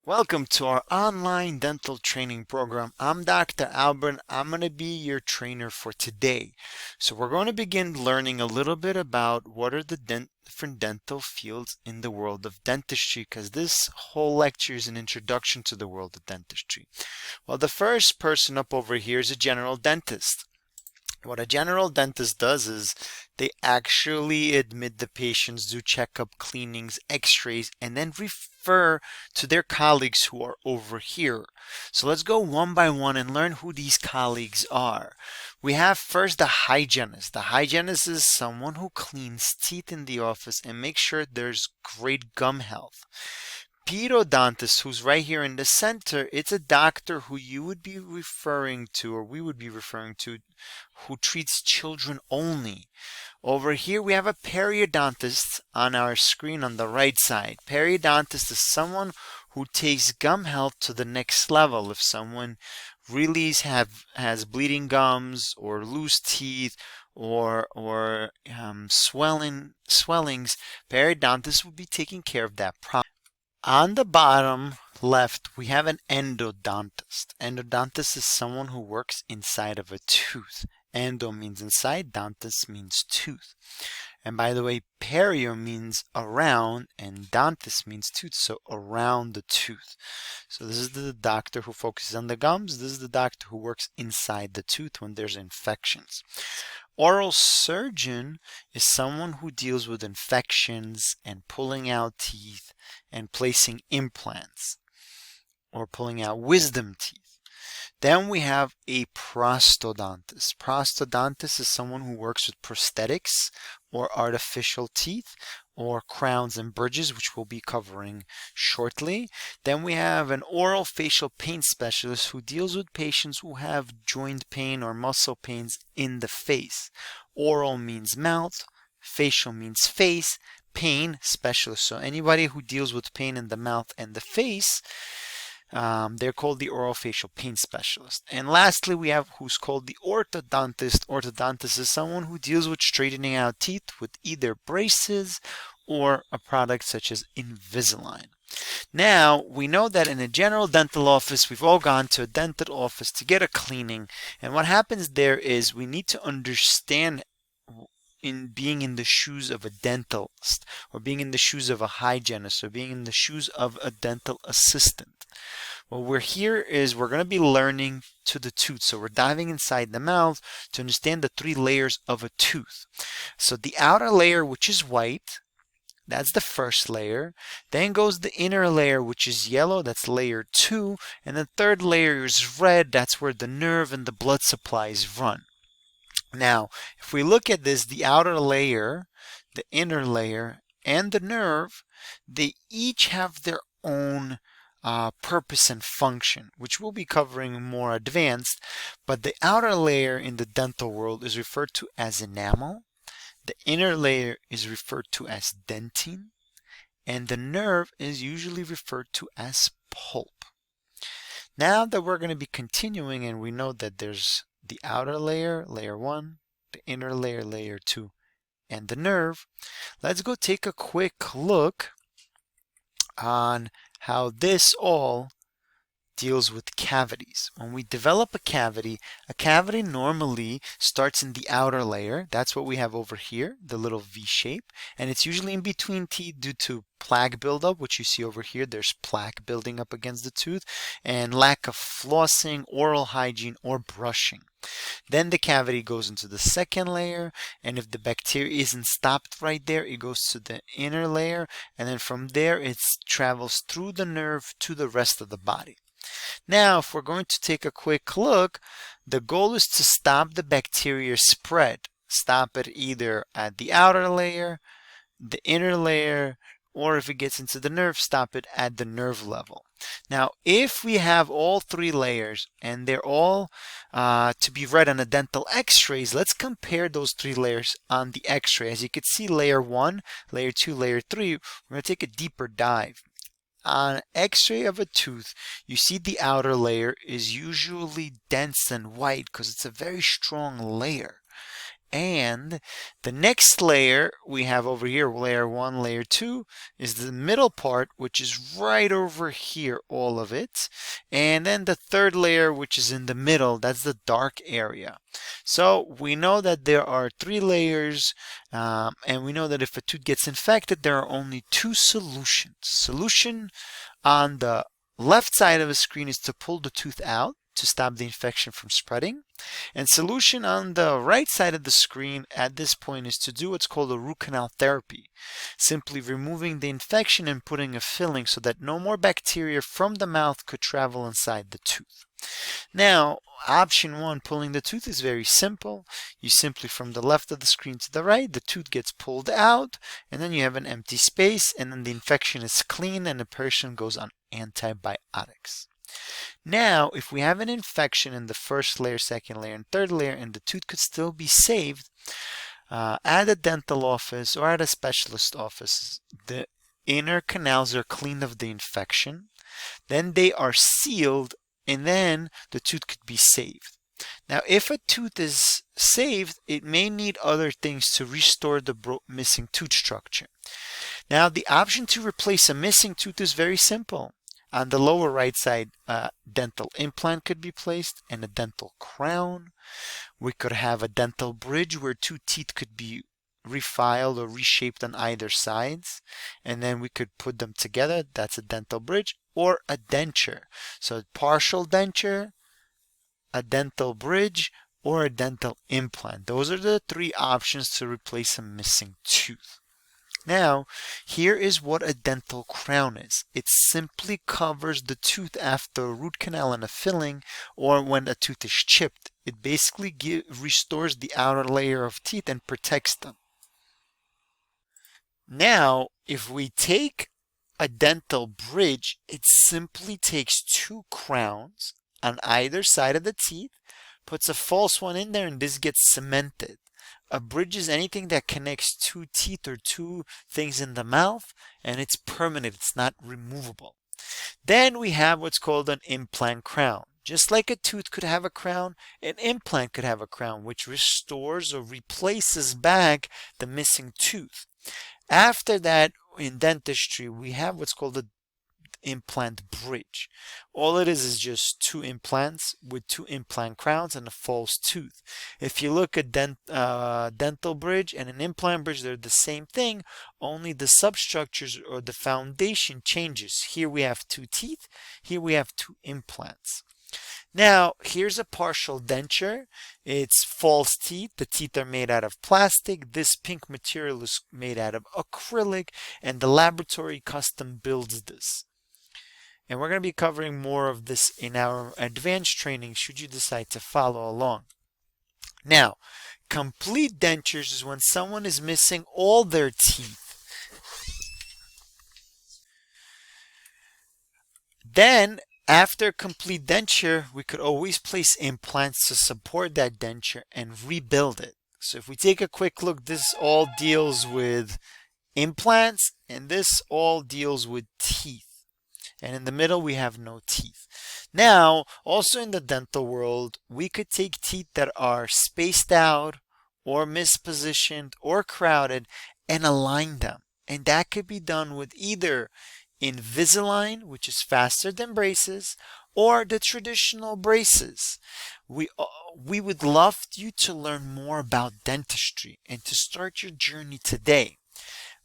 Welcome to our online dental training program. I'm Dr. Albert. I'm going to be your trainer for today. So we're going to begin learning a little bit about what are the different dental fields in the world of dentistry, because this whole lecture is an introduction to the world of dentistry. Well, the first person up over here is a general dentist. What a general dentist does is they actually admit the patients, do checkup, cleanings, x-rays, and then refer to their colleagues who are over here. So let's go one by one and learn who these colleagues are. We have first the hygienist. The hygienist is someone who cleans teeth in the office and makes sure there's great gum health. Pedodontist, who's right here in the center, it's a doctor who you would be referring to, or we would be referring to, who treats children only. Over here we have a periodontist on our screen on the right side. Periodontist is someone who takes gum health to the next level. If someone really has bleeding gums or loose teeth or swellings, periodontist will be taking care of that problem. On the bottom left, we have an endodontist. Endodontist is someone who works inside of a tooth. Endo means inside, dontist means tooth. And by the way, perio means around and dontist means tooth, so around the tooth. So this is the doctor who focuses on the gums. This is the doctor who works inside the tooth when there's infections. Oral surgeon is someone who deals with infections and pulling out teeth and placing implants or pulling out wisdom teeth. Then we have a prostodontist. Prostodontist is someone who works with prosthetics or artificial teeth or crowns and bridges, which we'll be covering shortly. Then we have an oral facial pain specialist who deals with patients who have joint pain or muscle pains in the face. Oral means mouth, facial means face, pain specialist. So anybody who deals with pain in the mouth and the face, they're called the oral facial pain specialist. And lastly, we have who's called the orthodontist. Orthodontist is someone who deals with straightening out teeth with either braces or a product such as Invisalign. Now, we know that in a general dental office, we've all gone to a dental office to get a cleaning. And what happens there is we need to understand in being in the shoes of a dentist, or being in the shoes of a hygienist, or being in the shoes of a dental assistant. What we're here is we're going to be learning to the tooth. So we're diving inside the mouth to understand the three layers of a tooth. So the outer layer, which is white, that's the first layer. Then goes the inner layer, which is yellow. That's layer 2. And the third layer is red. That's where the nerve and the blood supplies run. Now, if we look at this, the outer layer, the inner layer, and the nerve, they each have their own purpose and function, which we'll be covering more advanced. But the outer layer in the dental world is referred to as enamel. The inner layer is referred to as dentine, and the nerve is usually referred to as pulp. Now that we're going to be continuing, and we know that there's the outer layer, layer 1, the inner layer, layer 2, and the nerve, let's go take a quick look on how this all deals with cavities. When we develop a cavity normally starts in the outer layer. That's what we have over here, the little V shape. And it's usually in between teeth due to plaque buildup, which you see over here. There's plaque building up against the tooth, and lack of flossing, oral hygiene, or brushing. Then the cavity goes into the second layer, and if the bacteria isn't stopped right there, it goes to the inner layer, and then from there it travels through the nerve to the rest of the body. Now, if we're going to take a quick look, the goal is to stop the bacteria spread. Stop it either at the outer layer, the inner layer, or if it gets into the nerve, stop it at the nerve level. Now, if we have all three layers and they're all to be read on the dental x-rays, let's compare those three layers on the x-ray. As you can see, layer 1, layer 2, layer 3, we're going to take a deeper dive. On x-ray of a tooth, you see the outer layer is usually dense and white because it's a very strong layer. And the next layer we have over here, layer 1, layer 2, is the middle part, which is right over here, all of it. And then the third layer, which is in the middle, that's the dark area. So we know that there are 3 layers, and we know that if a tooth gets infected, there are only 2 solutions. Solution on the left side of the screen is to pull the tooth out to stop the infection from spreading. And solution on the right side of the screen at this point is to do what's called a root canal therapy, simply removing the infection and putting a filling so that no more bacteria from the mouth could travel inside the tooth. Now, option 1, pulling the tooth, is very simple. You simply, from the left of the screen to the right, the tooth gets pulled out, and then you have an empty space, and then the infection is clean and the person goes on antibiotics. Now, if we have an infection in the first layer, second layer, and third layer, and the tooth could still be saved, at a dental office or at a specialist office, the inner canals are cleaned of the infection, then they are sealed, and then the tooth could be saved. Now, if a tooth is saved, it may need other things to restore the missing tooth structure. Now, the option to replace a missing tooth is very simple. On the lower right side, a dental implant could be placed and a dental crown. We could have a dental bridge where 2 teeth could be refiled or reshaped on either sides, and then we could put them together. That's a dental bridge, or a denture. So partial denture, a dental bridge, or a dental implant. Those are the 3 options to replace a missing tooth. Now, here is what a dental crown is. It simply covers the tooth after a root canal and a filling, or when a tooth is chipped. It basically restores the outer layer of teeth and protects them. Now, if we take a dental bridge, it simply takes 2 crowns on either side of the teeth, puts a false one in there, and this gets cemented. A bridge is anything that connects 2 teeth or 2 things in the mouth, and it's permanent, it's not removable. Then we have what's called an implant crown. Just like a tooth could have a crown, an implant could have a crown, which restores or replaces back the missing tooth. After that, in dentistry, we have what's called an implant bridge. All it is just 2 implants with 2 implant crowns and a false tooth. If you look at dental bridge and an implant bridge, they're the same thing, only the substructures or the foundation changes. Here we have 2 teeth, here we have 2 implants. Now, here's a partial denture. It's false teeth. The teeth are made out of plastic. This pink material is made out of acrylic, and the laboratory custom builds this. And we're going to be covering more of this in our advanced training should you decide to follow along. Now, complete dentures is when someone is missing all their teeth. Then, after complete denture, we could always place implants to support that denture and rebuild it. So if we take a quick look, this all deals with implants, and this all deals with teeth. And in the middle, we have no teeth. Now, also in the dental world, we could take teeth that are spaced out or mispositioned or crowded and align them. And that could be done with either Invisalign, which is faster than braces, or the traditional braces. We would love you to learn more about dentistry and to start your journey today.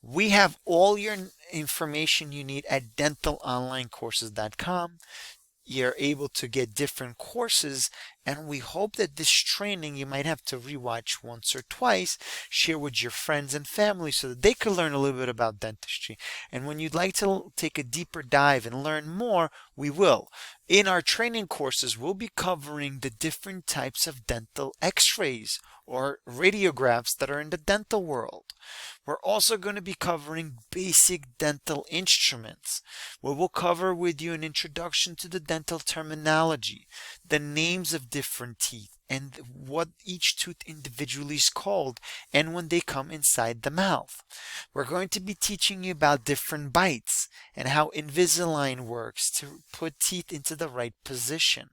We have all your information you need at dentalonlinecourses.com. You're able to get different courses, and we hope that this training you might have to rewatch once or twice, share with your friends and family so that they could learn a little bit about dentistry. And when you'd like to take a deeper dive and learn more, we will. In our training courses, we'll be covering the different types of dental x-rays or radiographs that are in the dental world. We're also going to be covering basic dental instruments, where we'll cover with you an introduction to the dental terminology, the names of different teeth and what each tooth individually is called and when they come inside the mouth. We're going to be teaching you about different bites and how Invisalign works to put teeth into the right position.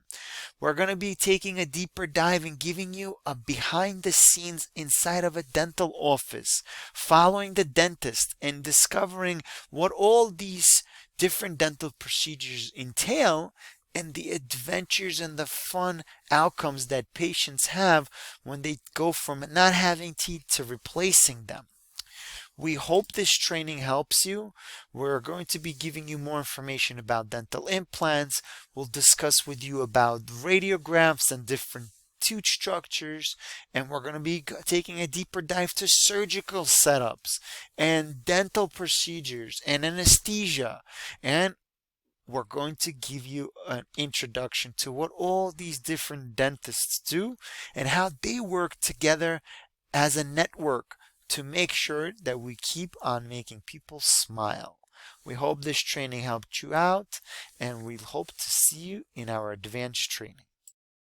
We're going to be taking a deeper dive and giving you a behind the scenes inside of a dental office, following the dentist and discovering what all these different dental procedures entail and the adventures and the fun outcomes that patients have when they go from not having teeth to replacing them. We hope this training helps you. We're going to be giving you more information about dental implants. We'll discuss with you about radiographs and different tooth structures, and we're going to be taking a deeper dive to surgical setups and dental procedures and anesthesia, and we're going to give you an introduction to what all these different dentists do and how they work together as a network to make sure that we keep on making people smile. We hope this training helped you out, and we hope to see you in our advanced training.